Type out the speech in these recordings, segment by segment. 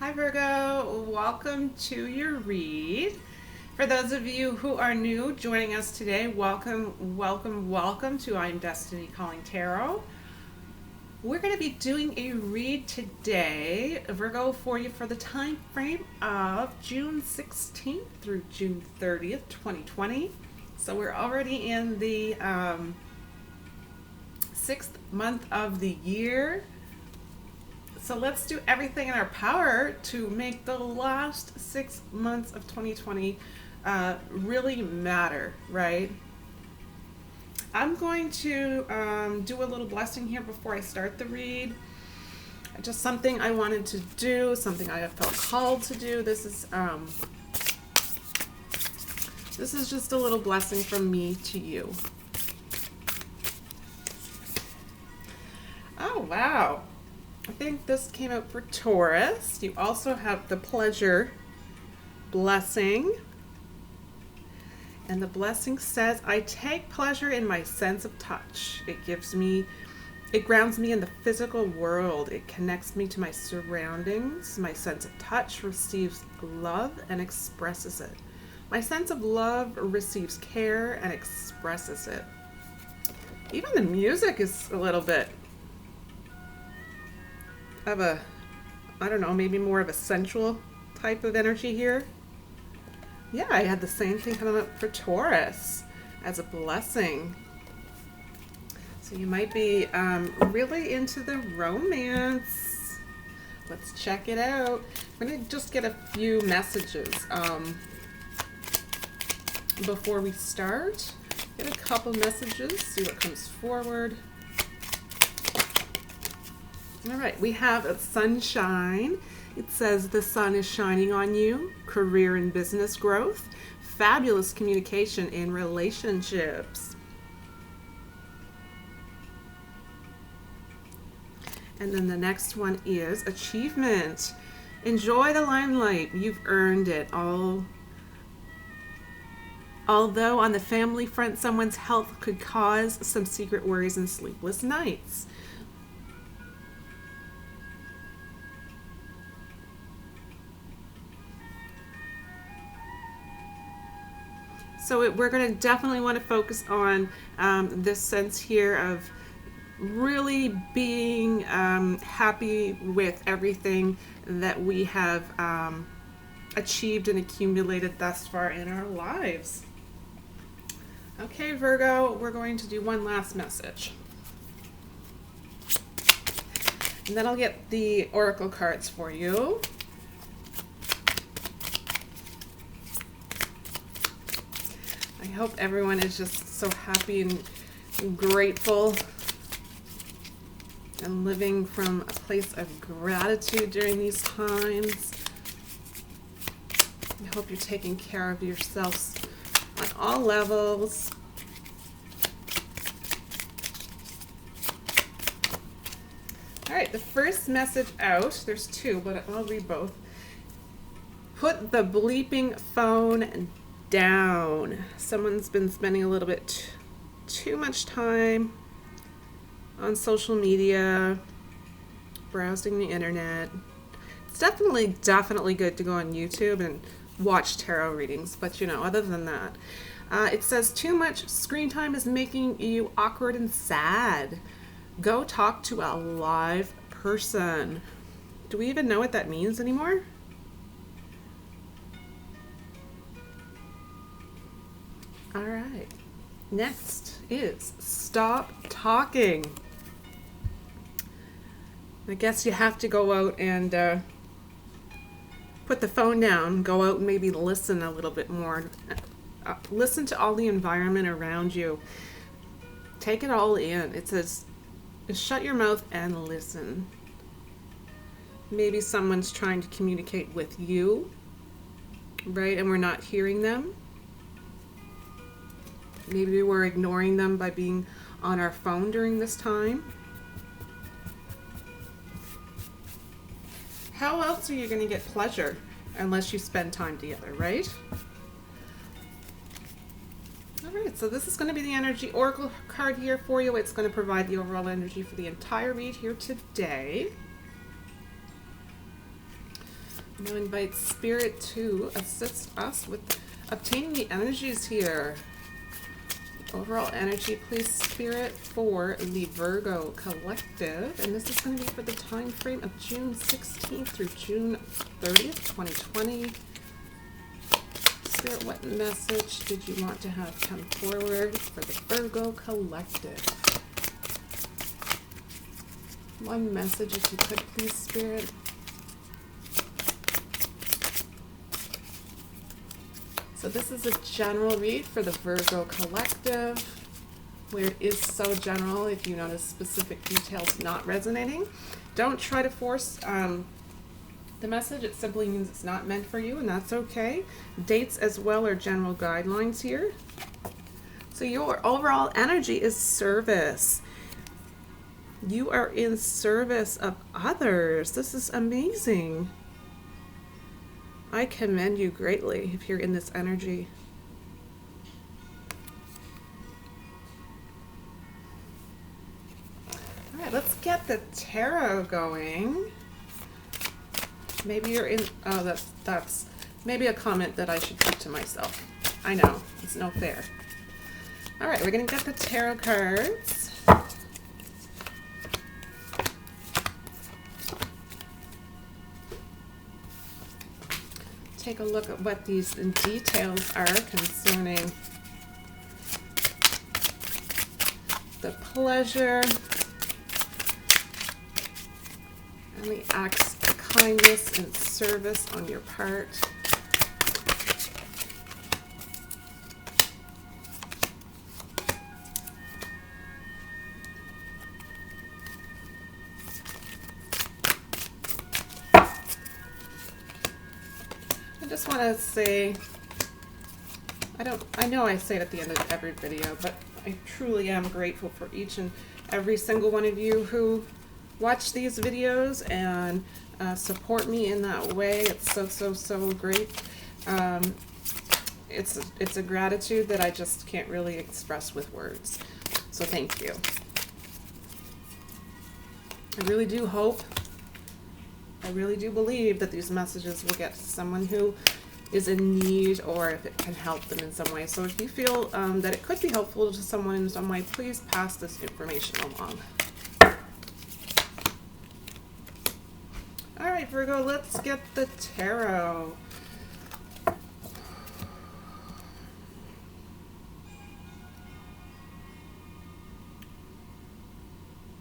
Hi Virgo, welcome to your read. For those of you who are new joining us today, welcome to I'm Destiny Calling Tarot. We're going to be doing a read today, Virgo, for you for the time frame of June 16th through June 30th, 2020. So we're already in the 6th month of the year. So let's do everything in our power to make the last 6 months of 2020 really matter, right? I'm going to do a little blessing here before I start the read. Just something I wanted to do, something I have felt called to do. This is just a little blessing from me to you. Oh, wow. I think this came out for Taurus. You also have the pleasure blessing. And the blessing says, I take pleasure in my sense of touch. It grounds me in the physical world. It connects me to my surroundings. My sense of touch receives love and expresses it. My sense of love receives care and expresses it. Even the music is a little bit of a, I don't know, maybe more of a sensual type of energy here. Yeah, I had the same thing coming up for Taurus as a blessing. So you might be really into the romance. Let's check it out. I'm going to just get a few messages before we start. Get a couple messages, see what comes forward. All right, we have a sunshine. It says the sun is shining on you, career and business growth, fabulous communication in relationships. And then the next one is achievement. Enjoy the limelight. You've earned it. Although on the family front, someone's health could cause some secret worries and sleepless nights. So we're going to definitely want to focus on this sense here of really being happy with everything that we have achieved and accumulated thus far in our lives. Okay, Virgo, we're going to do one last message. And then I'll get the oracle cards for you. I hope everyone is just so happy and grateful and living from a place of gratitude during these times. I hope you're taking care of yourselves on all levels. All right, the first message out, there's two, but I'll read both. Put the bleeping phone down. Someone's been spending a little bit too much time on social media, browsing the internet. It's definitely good to go on YouTube and watch tarot readings, but other than that, it says too much screen time is making you awkward and sad. Go talk to a live person. Do we even know what that means anymore? All right, next is stop talking. I guess you have to go out and put the phone down, go out and maybe listen a little bit more. Listen to all the environment around you. Take it all in. It says, shut your mouth and listen. Maybe someone's trying to communicate with you, right? And we're not hearing them. Maybe we're ignoring them by being on our phone during this time. How else are you going to get pleasure unless you spend time together, right? All right, so this is going to be the energy oracle card here for you. It's going to provide the overall energy for the entire read here today. Now invite Spirit to assist us with obtaining the energies here. Overall energy, please, Spirit, for the Virgo collective. And this is going to be for the time frame of June 16th through June 30th, 2020. Spirit, what message did you want to have come forward for the Virgo collective? One message, if you could, please, Spirit. So this is a general read for the Virgo collective, where it is so general. If you notice specific details not resonating, don't try to force the message. It simply means it's not meant for you, and that's okay. Dates as well are general guidelines here. So your overall energy is service. You are in service of others. This is amazing. I commend you greatly if you're in this energy. All right, let's get the tarot going. Maybe you're in, oh, that's maybe a comment that I should keep to myself. I know, it's no fair. All right, we're gonna get the tarot cards. Take a look at what these details are concerning the pleasure and the acts of kindness and service on your part. I just want to say, I know I say it at the end of every video, but I truly am grateful for each and every single one of you who watch these videos and support me in that way. It's so great. It's a gratitude that I just can't really express with words. So thank you. I really do hope, I really do believe that these messages will get to someone who is in need, or if it can help them in some way. So if you feel that it could be helpful to someone in some way, please pass this information along. All right, Virgo, let's get the tarot.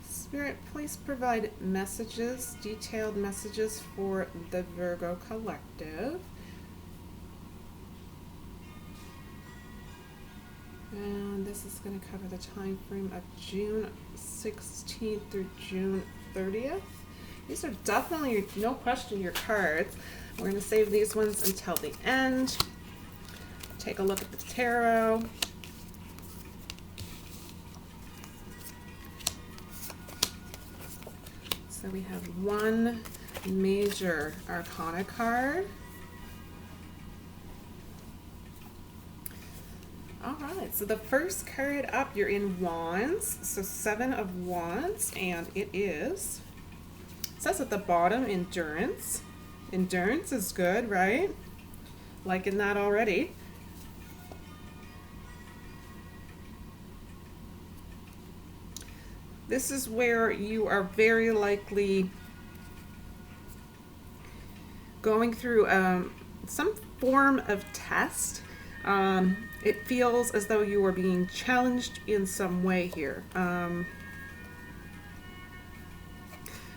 Spirit, please provide messages, detailed messages for the Virgo collective. And this is going to cover the time frame of June 16th through June 30th. These are definitely, no question, your cards. We're going to save these ones until the end. Take a look at the tarot. So we have one major arcana card. All right, so the first card up, you're in Wands, so 7 of Wands, and it says at the bottom, endurance. Endurance is good, right? Liking that already. This is where you are very likely going through some form of test. It feels as though you are being challenged in some way here.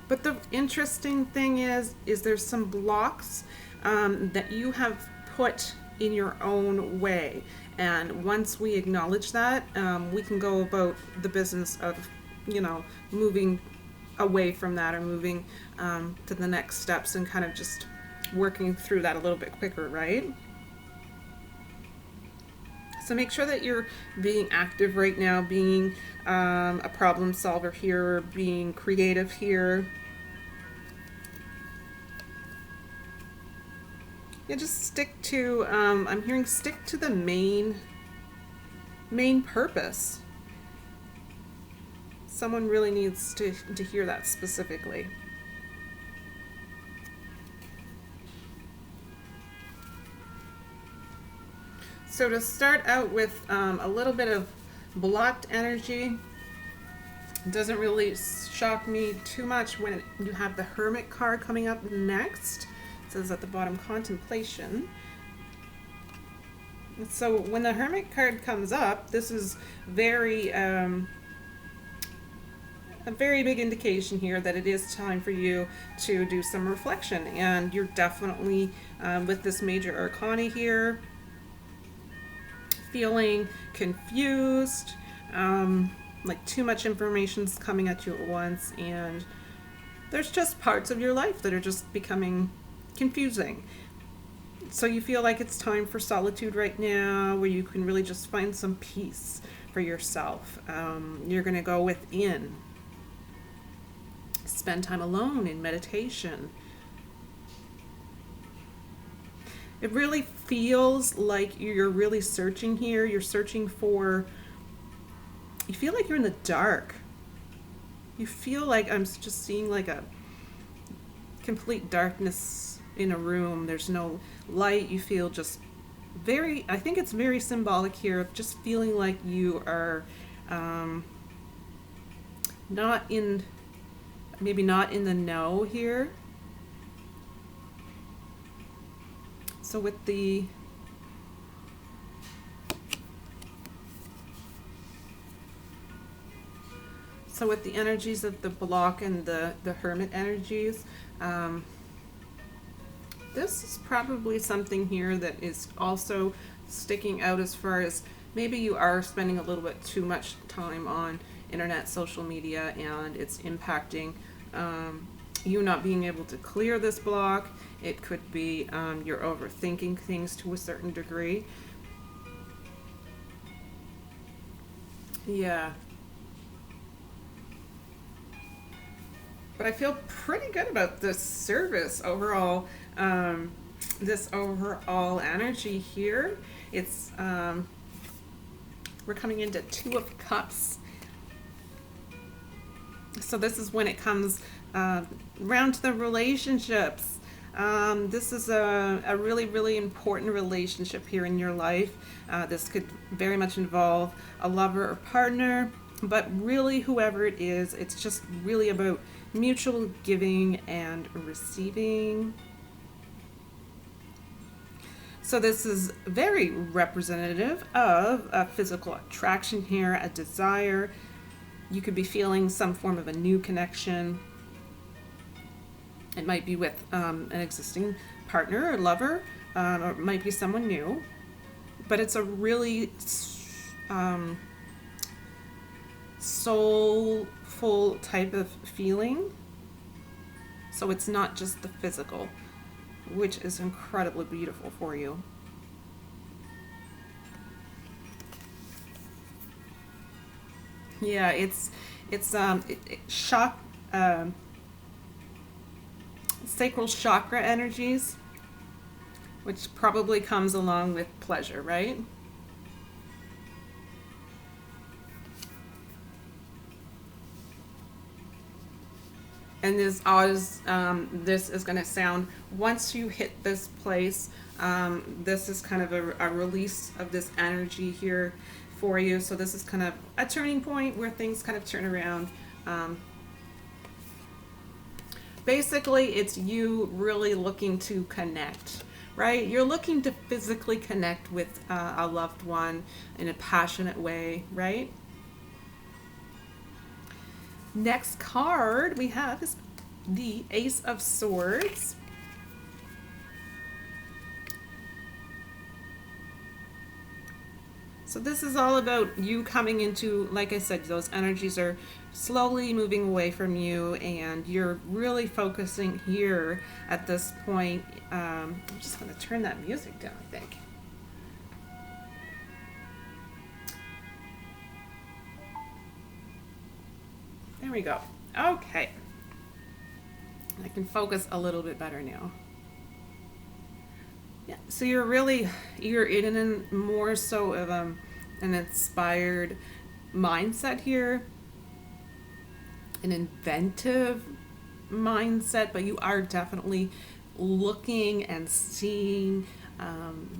But the interesting thing is there's some blocks that you have put in your own way. And once we acknowledge that, we can go about the business of, you know, moving away from that, or moving to the next steps, and kind of just working through that a little bit quicker, right? So make sure that you're being active right now, being a problem solver here, being creative here. Yeah, just stick to, I'm hearing stick to the main purpose. Someone really needs to hear that specifically. So to start out with a little bit of blocked energy, it doesn't really shock me too much when you have the Hermit card coming up next. It says at the bottom, contemplation. So when the Hermit card comes up, this is very a very big indication here that it is time for you to do some reflection, and you're definitely with this major arcana here feeling confused, like too much information's coming at you at once, and there's just parts of your life that are just becoming confusing. So you feel like it's time for solitude right now, where you can really just find some peace for yourself. You're going to go within, spend time alone in meditation. It really feels like you're really searching here. You're searching for, you feel like you're in the dark. You feel like I'm just seeing like a complete darkness in a room. There's no light. You feel just very, I think it's very symbolic here of just feeling like you are not in, maybe not in the know here. So with the energies of the block and the Hermit energies, this is probably something here that is also sticking out as far as maybe you are spending a little bit too much time on internet, social media, and it's impacting you not being able to clear this block. It could be you're overthinking things to a certain degree. Yeah. But I feel pretty good about this service overall. This overall energy here. It's we're coming into Two of Cups. So this is when it comes round to the relationships. This is a really, really important relationship here in your life. This could very much involve a lover or partner, but really whoever it is, it's just really about mutual giving and receiving. So this is very representative of a physical attraction here, a desire. You could be feeling some form of a new connection. It might be with an existing partner or lover, or it might be someone new. But it's a really soulful type of feeling. So it's not just the physical, which is incredibly beautiful for you. Yeah, it's shock, sacral chakra energies, which probably comes along with pleasure, right? And this always, this is going to sound, once you hit this place, this is kind of a release of this energy here for you. So this is kind of a turning point where things kind of turn around. Basically, it's you really looking to connect, right? You're looking to physically connect with a loved one in a passionate way, right? Next card we have is the Ace of Swords. So this is all about you coming into, like I said, those energies are slowly moving away from you, and you're really focusing here at this point. I'm just going to turn that music down, I think. There we go. Okay. I can focus a little bit better now. Yeah, so you're in a more so of an inspired mindset here, an inventive mindset, but you are definitely looking and seeing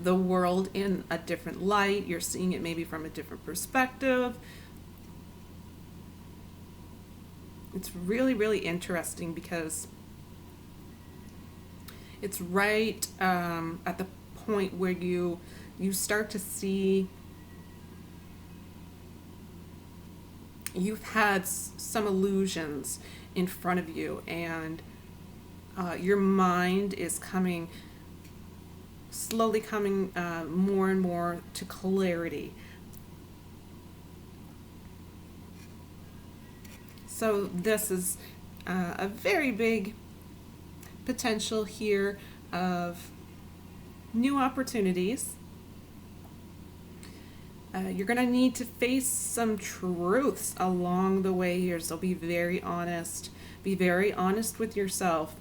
the world in a different light. You're seeing it maybe from a different perspective. It's really, really interesting because it's right at the point where you start to see you've had some illusions in front of you, and your mind is slowly coming more and more to clarity. So this is a very big potential here of new opportunities. You're going to need to face some truths along the way here, so be very honest. Be very honest with yourself.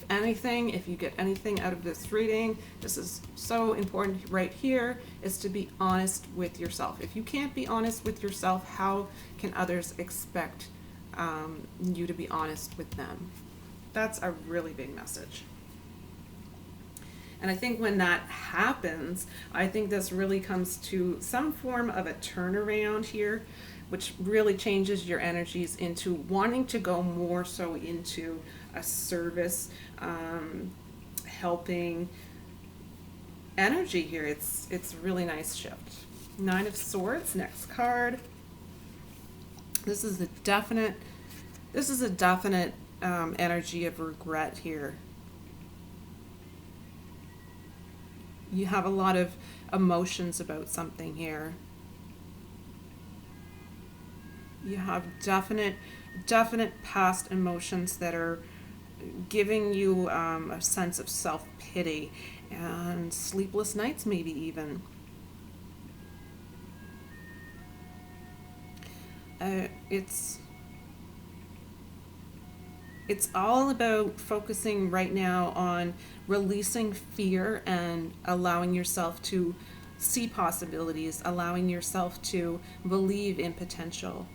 If you get anything out of this reading, this is so important right here, is to be honest with yourself. If you can't be honest with yourself, how can others expect you to be honest with them? That's a really big message. And I think when that happens, I think this really comes to some form of a turnaround here, which really changes your energies into wanting to go more so into a service, helping energy here. It's a really nice shift. 9 of Swords, next card. This is a definite energy of regret here. You have a lot of emotions about something here. You have definite past emotions that are giving you a sense of self-pity and sleepless nights, maybe even. It's all about focusing right now on releasing fear and allowing yourself to see possibilities, allowing yourself to believe in potential.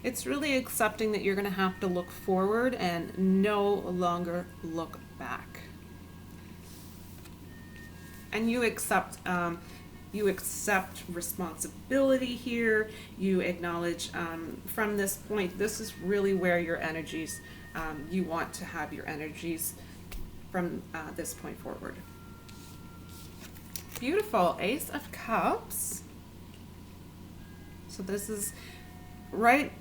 It's really accepting that you're going to have to look forward and no longer look back. And you accept responsibility here. You acknowledge from this point, this is really where your energies, you want to have your energies from this point forward. Beautiful. Ace of Cups. So this is right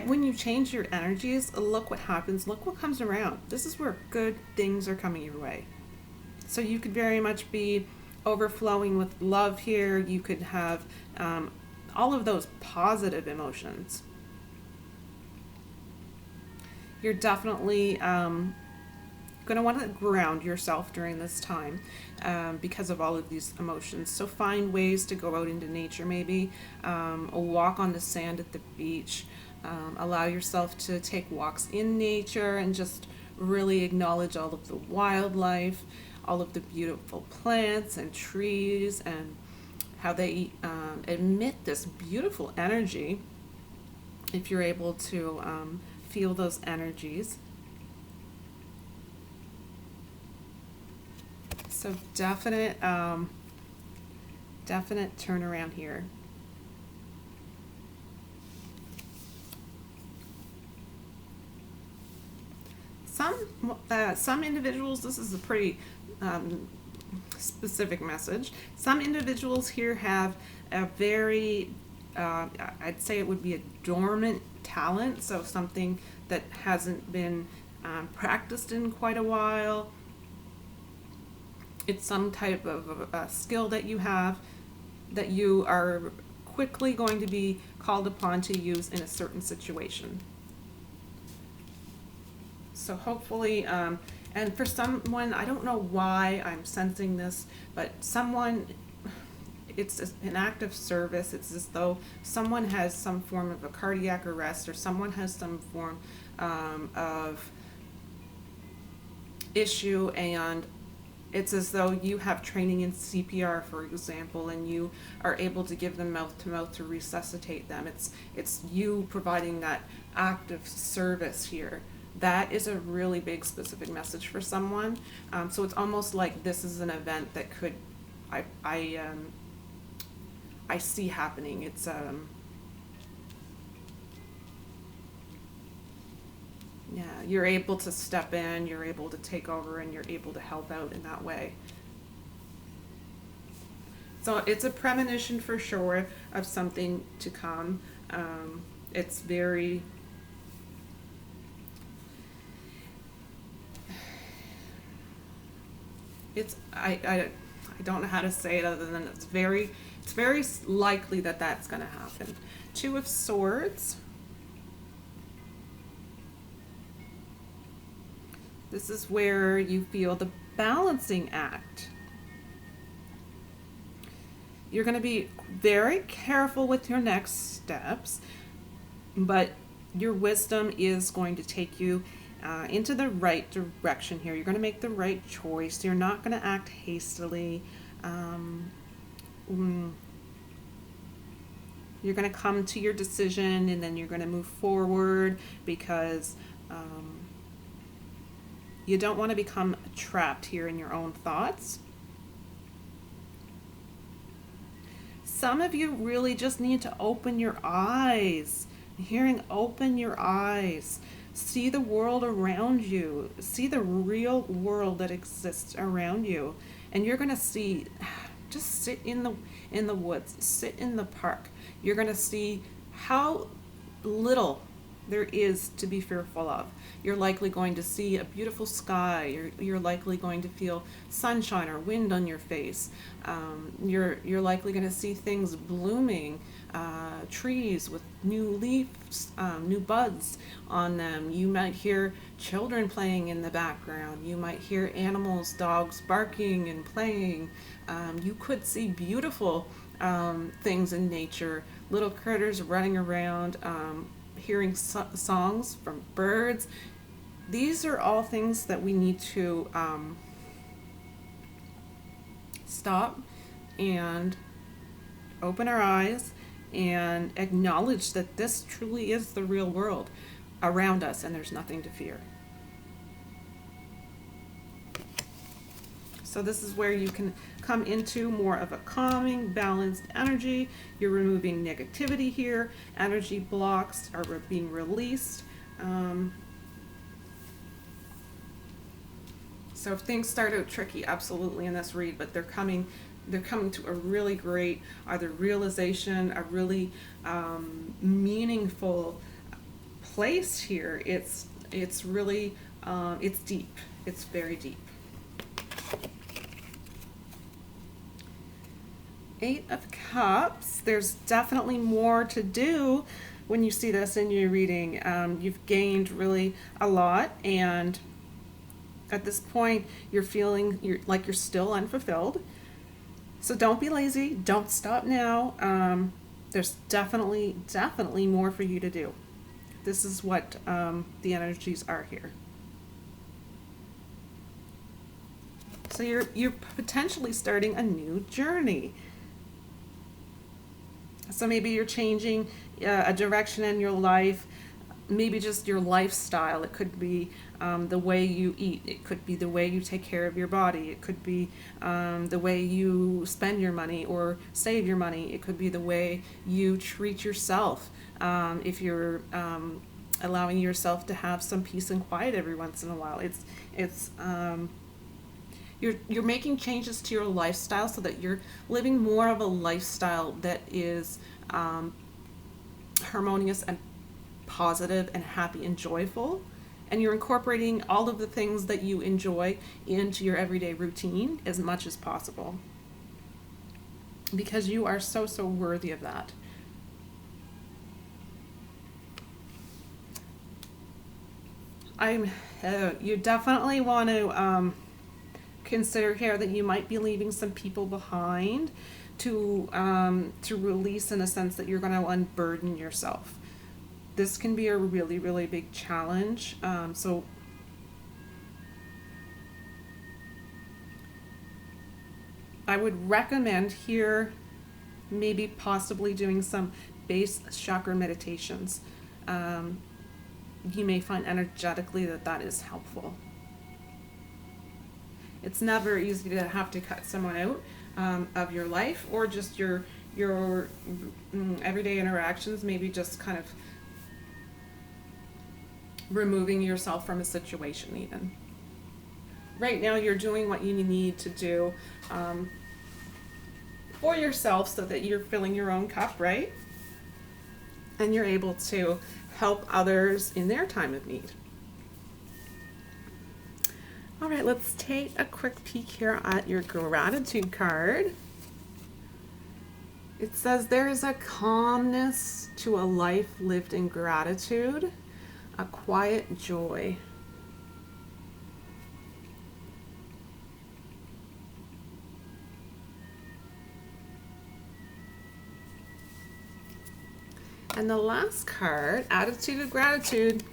when you change your energies, look what happens. Look what comes around. This is where good things are coming your way. So you could very much be overflowing with love here. You could have all of those positive emotions. You're definitely going to want to ground yourself during this time because of all of these emotions. So find ways to go out into nature, maybe a walk on the sand at the beach. Allow yourself to take walks in nature and just really acknowledge all of the wildlife, all of the beautiful plants and trees, and how they emit this beautiful energy. If you're able to feel those energies. So definite turnaround here. Some individuals, this is a pretty specific message. Some individuals here have a very, I'd say it would be a dormant talent, so something that hasn't been practiced in quite a while. It's some type of a skill that you have that you are quickly going to be called upon to use in a certain situation. So hopefully, and for someone, I don't know why I'm sensing this, but someone, it's an act of service. It's as though someone has some form of a cardiac arrest, or someone has some form of issue, and It's as though you have training in CPR, for example, and you are able to give them mouth to mouth to resuscitate them. It's you providing that active service here. That is a really big specific message for someone. So it's almost like this is an event that could, I I um, I see happening. It's yeah, you're able to step in, you're able to take over, and you're able to help out in that way. So it's a premonition for sure of something to come. It's very, I don't know how to say it other than it's very likely that that's going to happen. Two of Swords. This is where you feel the balancing act. You're going to be very careful with your next steps, but your wisdom is going to take you into the right direction here. You're going to make the right choice. You're not going to act hastily. Mm, you're going to come to your decision, and then you're going to move forward because you don't want to become trapped here in your own thoughts. Some of you really just need to open your eyes. I'm hearing open your eyes. See the world around you. See the real world that exists around you. And you're going to see, just sit in the woods, sit in the park. You're going to see how little there is to be fearful of. You're likely going to see a beautiful sky. You're likely going to feel sunshine or wind on your face. You're likely going to see things blooming, trees with new leaves, new buds on them. You might hear children playing in the background. You might hear animals, dogs barking and playing. You could see beautiful things in nature, little critters running around, hearing songs from birds. These are all things that we need to stop and open our eyes and acknowledge that this truly is the real world around us and there's nothing to fear. So this is where you can come into more of a calming, balanced energy. You're removing negativity here. Energy blocks are being released. So if things start out tricky, absolutely in this read, but they're coming to a really great either realization, a really meaningful place here. It's really it's deep. It's very deep. Eight of Cups. There's definitely more to do when you see this in your reading. You've gained really a lot, and at this point you're feeling like you're still unfulfilled. So don't be lazy. Don't stop now. There's definitely more for you to do. This is what the energies are here. So you're potentially starting a new journey. So maybe you're changing a direction in your life, maybe just your lifestyle. It could be the way you eat. It could be the way you take care of your body. It could be the way you spend your money or save your money. It could be the way you treat yourself. If you're allowing yourself to have some peace and quiet every once in a while. You're making changes to your lifestyle so that you're living more of a lifestyle that is harmonious and positive and happy and joyful. And you're incorporating all of the things that you enjoy into your everyday routine as much as possible. Because you are so worthy of that. You definitely want to consider here that you might be leaving some people behind to release, in a sense that you're going to unburden yourself. This can be a really big challenge. So I would recommend here maybe possibly doing some base chakra meditations. You may find energetically that that is helpful. It's never easy to have to cut someone out of your life, or just your everyday interactions, maybe just kind of removing yourself from a situation even. Right now you're doing what you need to do for yourself so that you're filling your own cup, right? And you're able to help others in their time of need. All right, let's take a quick peek here at your gratitude card. It says there is a calmness to a life lived in gratitude, a quiet joy. And the last card, attitude of gratitude,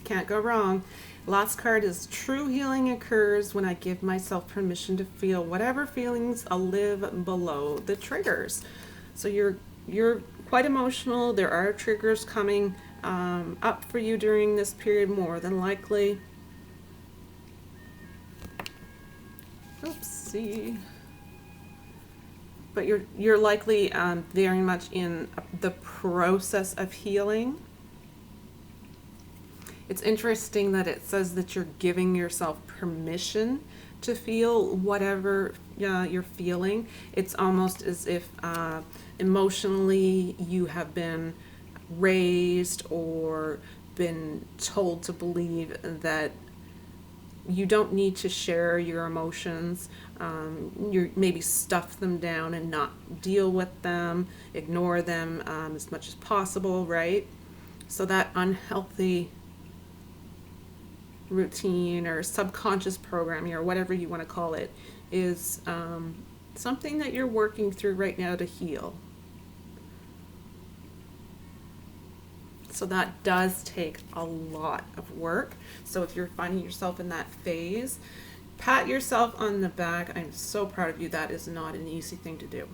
can't go wrong. Last card is true healing occurs when I give myself permission to feel whatever feelings live below the triggers. So you're quite emotional. There are triggers coming up for you during this period, more than likely. Oopsie. But you're likely very much in the process of healing. It's interesting that it says that you're giving yourself permission to feel whatever you're feeling. It's almost as if emotionally you have been raised or been told to believe that you don't need to share your emotions. You maybe stuff them down and not deal with them, ignore them as much as possible, right? So that unhealthy routine or subconscious programming or whatever you want to call it is something that you're working through right now to heal. So that does take a lot of work. So if you're finding yourself in that phase, pat yourself on the back. I'm so proud of you. That is not an easy thing to do.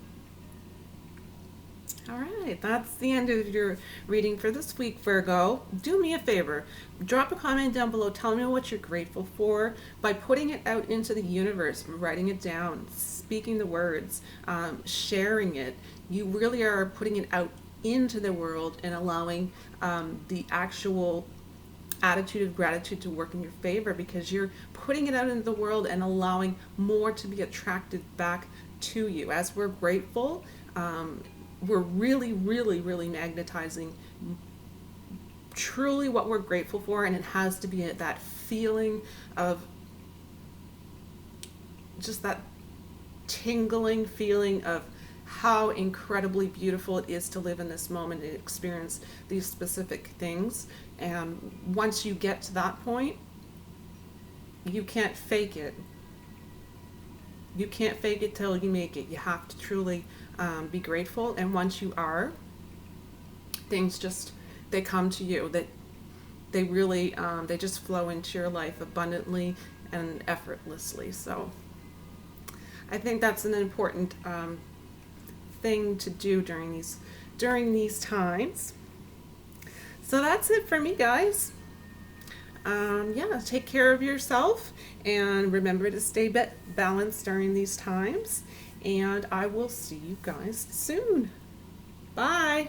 All right, that's the end of your reading for this week, Virgo. Do me a favor, drop a comment down below. Tell me what you're grateful for by putting it out into the universe, writing it down, speaking the words, sharing it. You really are putting it out into the world and allowing the actual attitude of gratitude to work in your favor, because you're putting it out into the world and allowing more to be attracted back to you. As we're grateful, we're really, really, really magnetizing truly what we're grateful for, and it has to be that feeling of just that tingling feeling of how incredibly beautiful it is to live in this moment and experience these specific things. And once you get to that point, you can't fake it. You can't fake it till you make it. You have to truly be grateful. And once you are, things just, they come to you. That they really, they just flow into your life abundantly and effortlessly. So I think that's an important thing to do during these times. So that's it for me, guys. Yeah, take care of yourself and remember to stay balanced during these times. And I will see you guys soon. Bye.